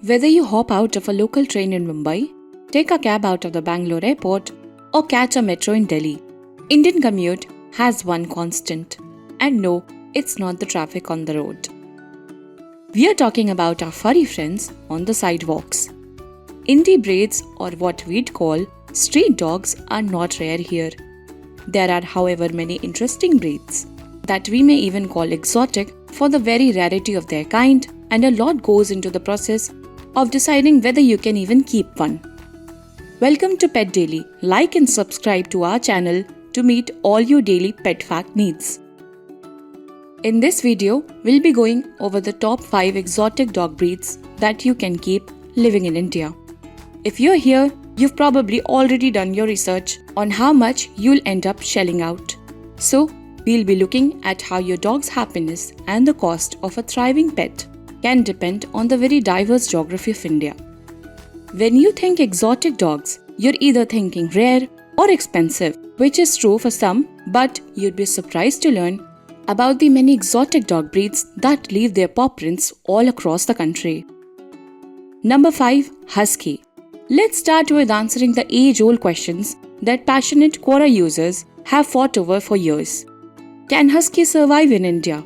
Whether you hop out of a local train in Mumbai, take a cab out of the Bangalore airport, or catch a metro in Delhi, Indian commute has one constant. And no, it's not the traffic on the road. We are talking about our furry friends on the sidewalks. Indie breeds, or what we'd call street dogs, are not rare here. There are, however, many interesting breeds that we may even call exotic for the very rarity of their kind, and a lot goes into the process of deciding whether you can even keep one. Welcome to Pet Daily. Like and subscribe to our channel to meet all your daily pet fact needs. In this video, we'll be going over the top 5 exotic dog breeds that you can keep living in India. If you're here, you've probably already done your research on how much you'll end up shelling out. So, we'll be looking at how your dog's happiness and the cost of a thriving pet can depend on the very diverse geography of India. When you think exotic dogs, you're either thinking rare or expensive, which is true for some, but you'd be surprised to learn about the many exotic dog breeds that leave their paw prints all across the country. Number 5. Husky. Let's start with answering the age-old questions that passionate Quora users have fought over for years. Can Husky survive in India?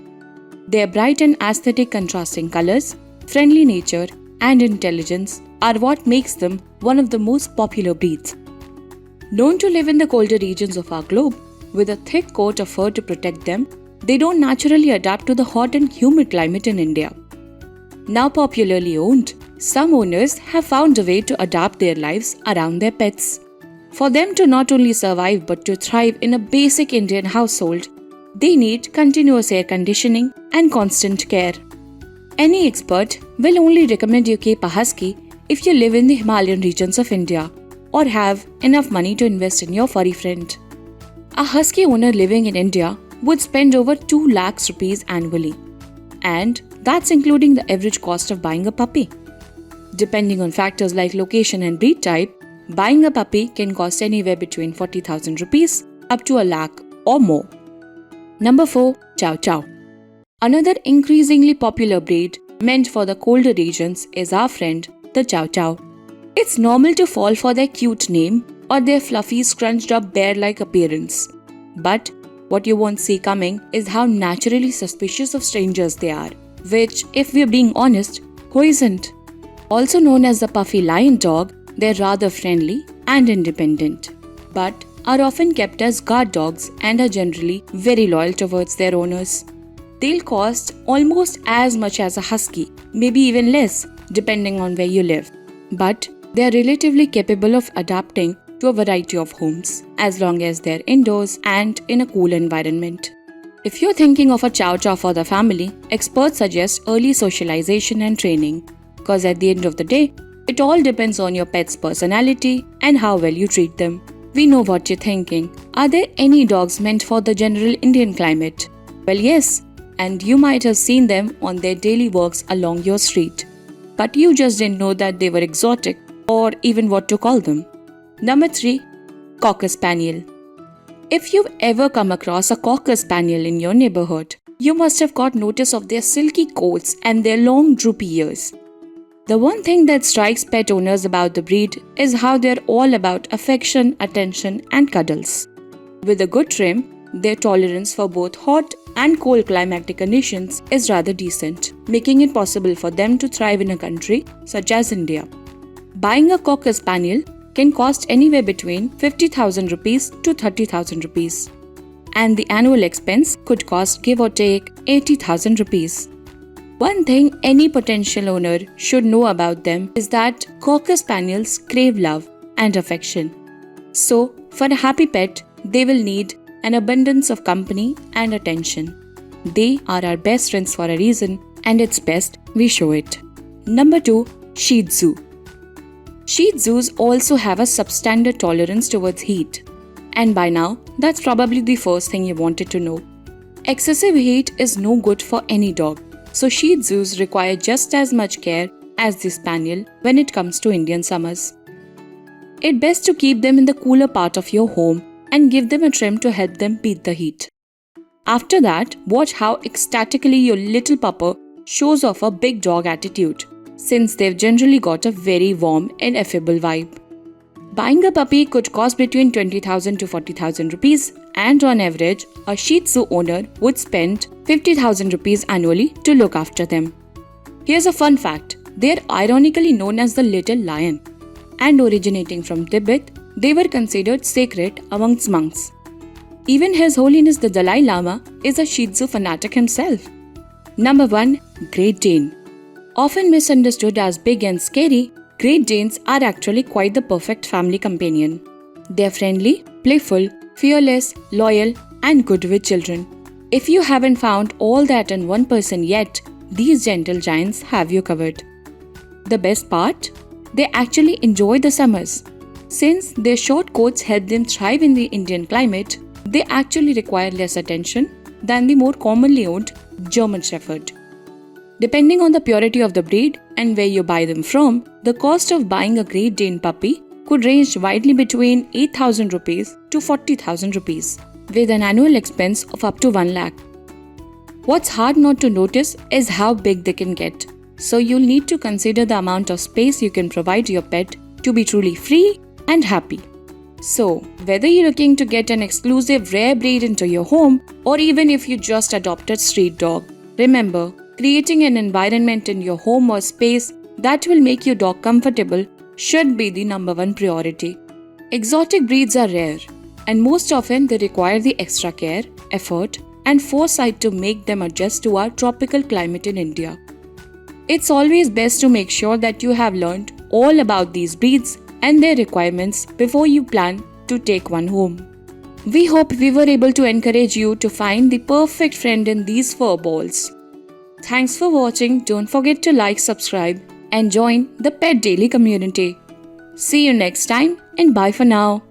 Their bright and aesthetic contrasting colors, friendly nature, and intelligence are what makes them one of the most popular breeds. Known to live in the colder regions of our globe, with a thick coat of fur to protect them, they don't naturally adapt to the hot and humid climate in India. Now popularly owned, some owners have found a way to adapt their lives around their pets. For them to not only survive but to thrive in a basic Indian household, they need continuous air conditioning and constant care. Any expert will only recommend you keep a husky if you live in the Himalayan regions of India or have enough money to invest in your furry friend. A husky owner living in India would spend over 2 lakhs rupees annually, and that's including the average cost of buying a puppy. Depending on factors like location and breed type, buying a puppy can cost anywhere between 40,000 rupees up to a lakh or more. Number 4. Chow Chow. Another increasingly popular breed meant for the colder regions is our friend, the Chow Chow. It's normal to fall for their cute name or their fluffy, scrunched up bear-like appearance. But what you won't see coming is how naturally suspicious of strangers they are, which, if we're being honest, who isn't? Also known as the puffy lion dog, they're rather friendly and independent, but are often kept as guard dogs and are generally very loyal towards their owners. They'll cost almost as much as a husky, maybe even less, depending on where you live. But they are relatively capable of adapting to a variety of homes, as long as they're indoors and in a cool environment. If you're thinking of a Chow Chow for the family, experts suggest early socialization and training, because at the end of the day, it all depends on your pet's personality and how well you treat them. We know what you're thinking. Are there any dogs meant for the general Indian climate? Well, yes, and you might have seen them on their daily walks along your street. But you just didn't know that they were exotic, or even what to call them. Number 3. Cocker Spaniel. If you've ever come across a Cocker Spaniel in your neighborhood, you must have got notice of their silky coats and their long droopy ears. The one thing that strikes pet owners about the breed is how they're all about affection, attention, and cuddles. With a good trim, their tolerance for both hot and cold climatic conditions is rather decent, making it possible for them to thrive in a country such as India. Buying a Cocker Spaniel can cost anywhere between 50,000 rupees to 30,000 rupees, and the annual expense could cost give or take 80,000 rupees. One thing any potential owner should know about them is that Cocker Spaniels crave love and affection. So, for a happy pet, they will need an abundance of company and attention. They are our best friends for a reason, and it's best we show it. Number 2. Shih Tzu. Shih Tzus also have a substandard tolerance towards heat. And by now, that's probably the first thing you wanted to know. Excessive heat is no good for any dog. So Shih Tzus require just as much care as the Spaniel when it comes to Indian summers. It's best to keep them in the cooler part of your home and give them a trim to help them beat the heat. After that, watch how ecstatically your little pupper shows off a big dog attitude. since they've generally got a very warm and affable vibe. Buying a puppy could cost between 20,000 to 40,000 rupees, and on average, a Shih Tzu owner would spend 50,000 rupees annually to look after them. Here's a fun fact: they're ironically known as the little lion, and originating from Tibet, they were considered sacred amongst monks. Even His Holiness the Dalai Lama is a Shih Tzu fanatic himself. Number 1. Great Dane. Often misunderstood as big and scary, Great Danes are actually quite the perfect family companion. They're friendly, playful, fearless, loyal, and good with children. If you haven't found all that in one person yet, these gentle giants have you covered. The best part? They actually enjoy the summers. Since their short coats help them thrive in the Indian climate, they actually require less attention than the more commonly owned German Shepherd. Depending on the purity of the breed and where you buy them from, the cost of buying a Great Dane puppy could range widely between 8,000 rupees to 40,000 rupees, with an annual expense of up to 1 lakh. What's hard not to notice is how big they can get, so you'll need to consider the amount of space you can provide your pet to be truly free and happy. So, whether you're looking to get an exclusive rare breed into your home, or even if you just adopted street dog, remember, creating an environment in your home or space that will make your dog comfortable should be the number one priority. Exotic breeds are rare, and most often they require the extra care, effort, and foresight to make them adjust to our tropical climate in India. It's always best to make sure that you have learned all about these breeds and their requirements before you plan to take one home. We hope we were able to encourage you to find the perfect friend in these fur balls. Thanks for watching. Don't forget to like, subscribe, and join the Pet Daily community. See you next time, and bye for now.